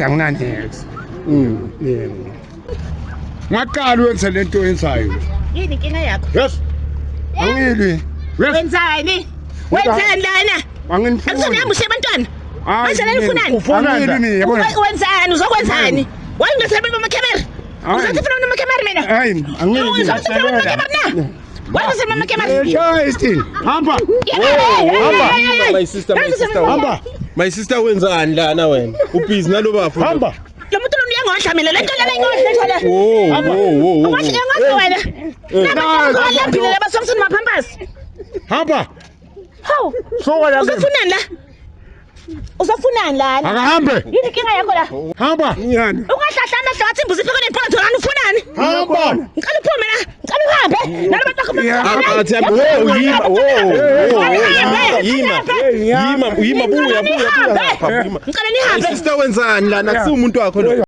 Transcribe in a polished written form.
Anginandex. Yebo. Ngaqala wenza lento enzayo. Yini inkinga yakho? Yes. Angilwi. Wenzani? Wenzani lana? Angifuni. Akusenambushe abantwana. Hayi. Manje lana ufunani? Angilwi mina yabona. Wenzani? Uzokwenzani? Wayingasebenza amakhamera. Uzathi ufuna amakhamera mina? Hayi, angilwi. Uzathi ufuna amakhamera na? Wayingasebenza amakhamera. Justin, hamba. Hamba. My sister. Hamba. My sister wenzani lana wena? Ubhizi nalo bafo. Hamba. Lo muntu lo uyangondla mina. Lento lana ingondla lento. Ungathi ngiyangondla wena. Nabantwana laba somsini maphampasi. Hamba. Hawu. So wena. Uzofunani la? Uzofunani lana? Akahambe. Yini inkinga yakho la? Hamba. Ngiyani? Ungahlahla amehlo athi imbuzi iphekwe nemphotho lana ufunani? Hamba. Ngicela uphume la. Ngicela uhambe. Nalo batakho. Yima buya. Ngicela nihambe. Sister wenzani lana? Kusumuntu wakho lo.